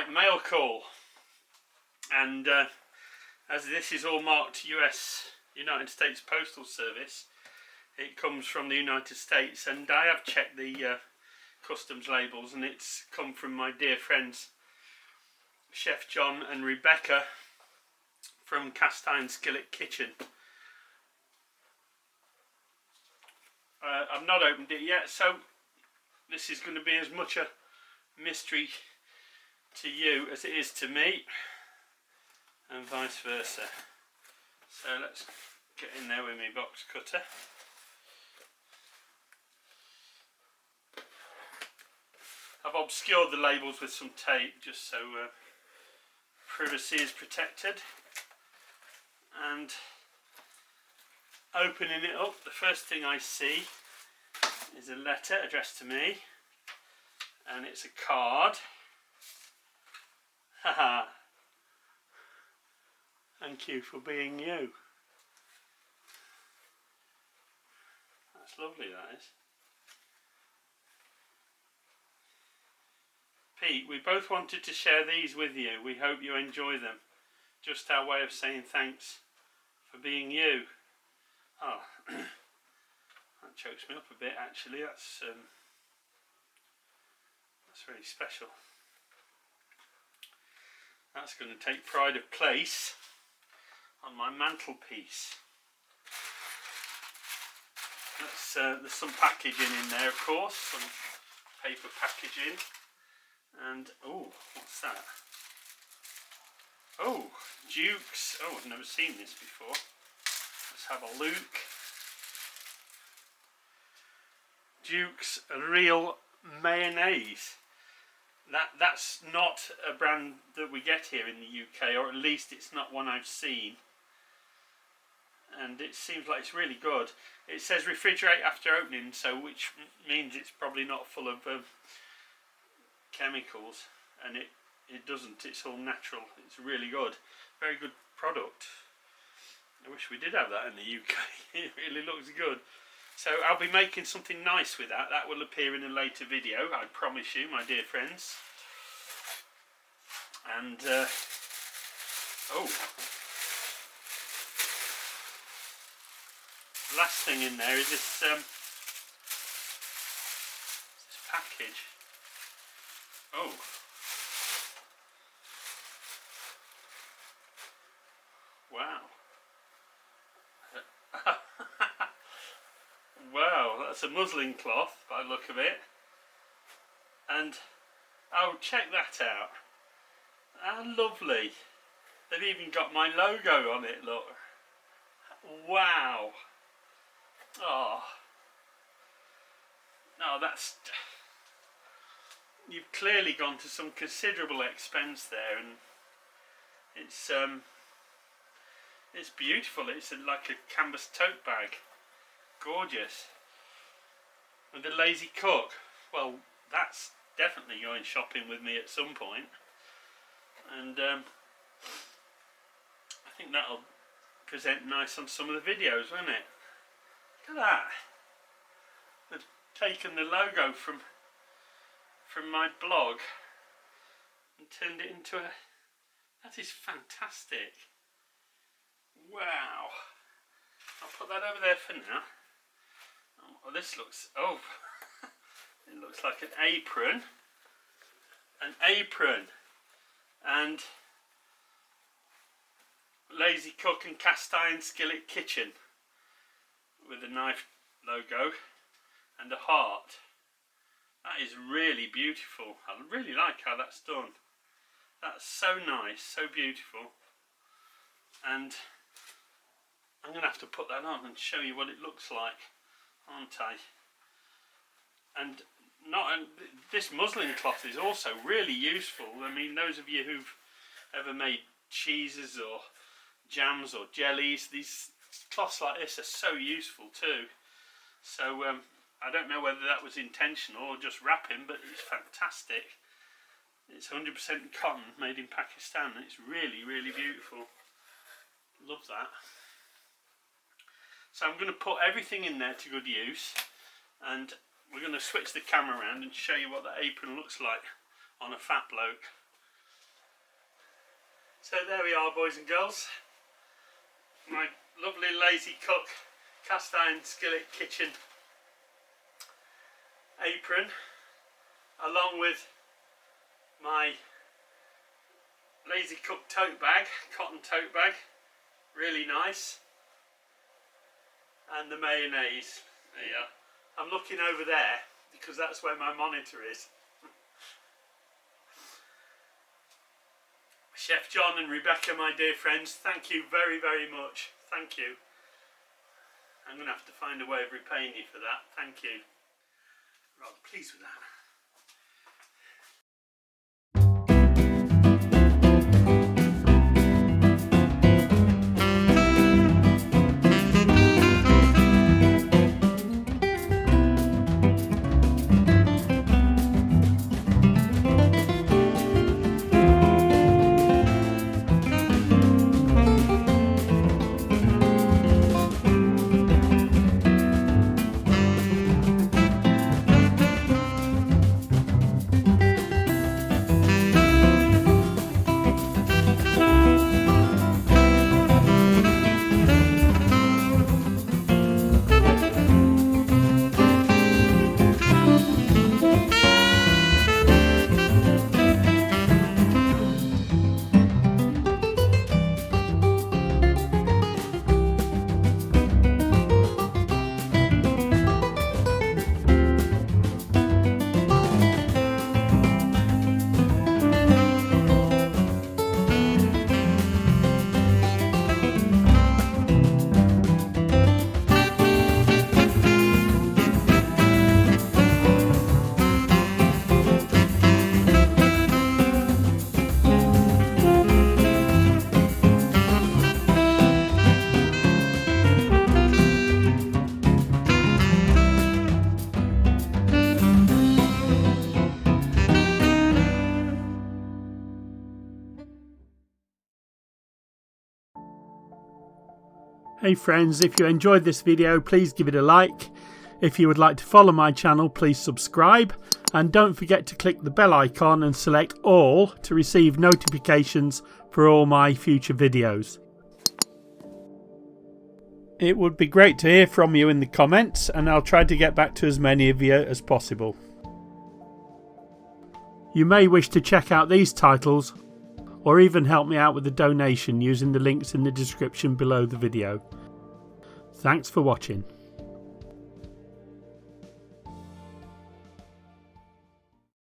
Right, mail call. And as this is all marked United States Postal Service, it comes from the United States, and I have checked the customs labels, and it's come from my dear friends Chef John and Rebecca from Cast Iron Skillet Kitchen. I've not opened it yet, so this is going to be as much a mystery to you as it is to me, and vice versa. So let's get in there with my box cutter. I've obscured the labels with some tape just so privacy is protected. And opening it up, the first thing I see is a letter addressed to me, and it's a card. Haha. Thank you for being you. That's lovely, that is. Pete, we both wanted to share these with you. We hope you enjoy them. Just our way of saying thanks for being you. Oh, that chokes me up a bit actually. That's really special. That's going to take pride of place on my mantelpiece. There's some packaging in there, of course, some paper packaging. And oh, what's that? Oh, Duke's. Oh, I've never seen this before. Let's have a look. Duke's Real Mayonnaise. That's not a brand that we get here in the UK, or at least it's not one I've seen. And it seems like it's really good. It says refrigerate after opening, so which means it's probably not full of chemicals, and it doesn't. It's all natural. It's really good. Very good product. I wish we did have that in the UK. It really looks good. So I'll be making something nice with that. That will appear in a later video, I promise you, my dear friends. And oh, last thing in there is this package. Oh, wow. Wow, that's a muslin cloth by the look of it. And oh, check that out. How lovely. They've even got my logo on it, look. Wow. Oh. No, that's... You've clearly gone to some considerable expense there, and it's beautiful. It's like a canvas tote bag. Gorgeous. With a lazy cook. Well, that's definitely going shopping with me at some point. And I think that'll present nice on some of the videos, won't it? Look at that. They've taken the logo from my blog and turned it into a... That is fantastic. Wow. I'll put that over there for now. Oh, this looks... Oh, it looks like an apron. An apron. And Lazy Cook and Cast Iron Skillet Kitchen with a knife logo and a heart. That is really beautiful. I really like how that's done. That's so nice, so beautiful. And I'm going to have to put that on and show you what it looks like, aren't I? And this muslin cloth is also really useful. I mean, those of you who've ever made cheeses or jams or jellies, these cloths like this are so useful too. So I don't know whether that was intentional or just wrapping, but it's fantastic. It's 100% cotton, made in Pakistan. It's really, really beautiful. Love that. So I'm going to put everything in there to good use, and we're going to switch the camera around and show you what the apron looks like on a fat bloke. So there we are, boys and girls. My lovely Lazy Cook cast iron skillet kitchen apron, along with my Lazy Cook tote bag, cotton tote bag, really nice, and the mayonnaise. There you are. I'm looking over there because that's where my monitor is. Chef John and Rebecca, my dear friends, thank you very, very much. Thank you. I'm going to have to find a way of repaying you for that. Thank you. Rather pleased with that. Hey friends, if you enjoyed this video, please give it a like. If you would like to follow my channel, please subscribe, and don't forget to click the bell icon and select all to receive notifications for all my future videos. It would be great to hear from you in the comments, and I'll try to get back to as many of you as possible. You may wish to check out these titles or even help me out with a donation using the links in the description below the video. Thanks for watching.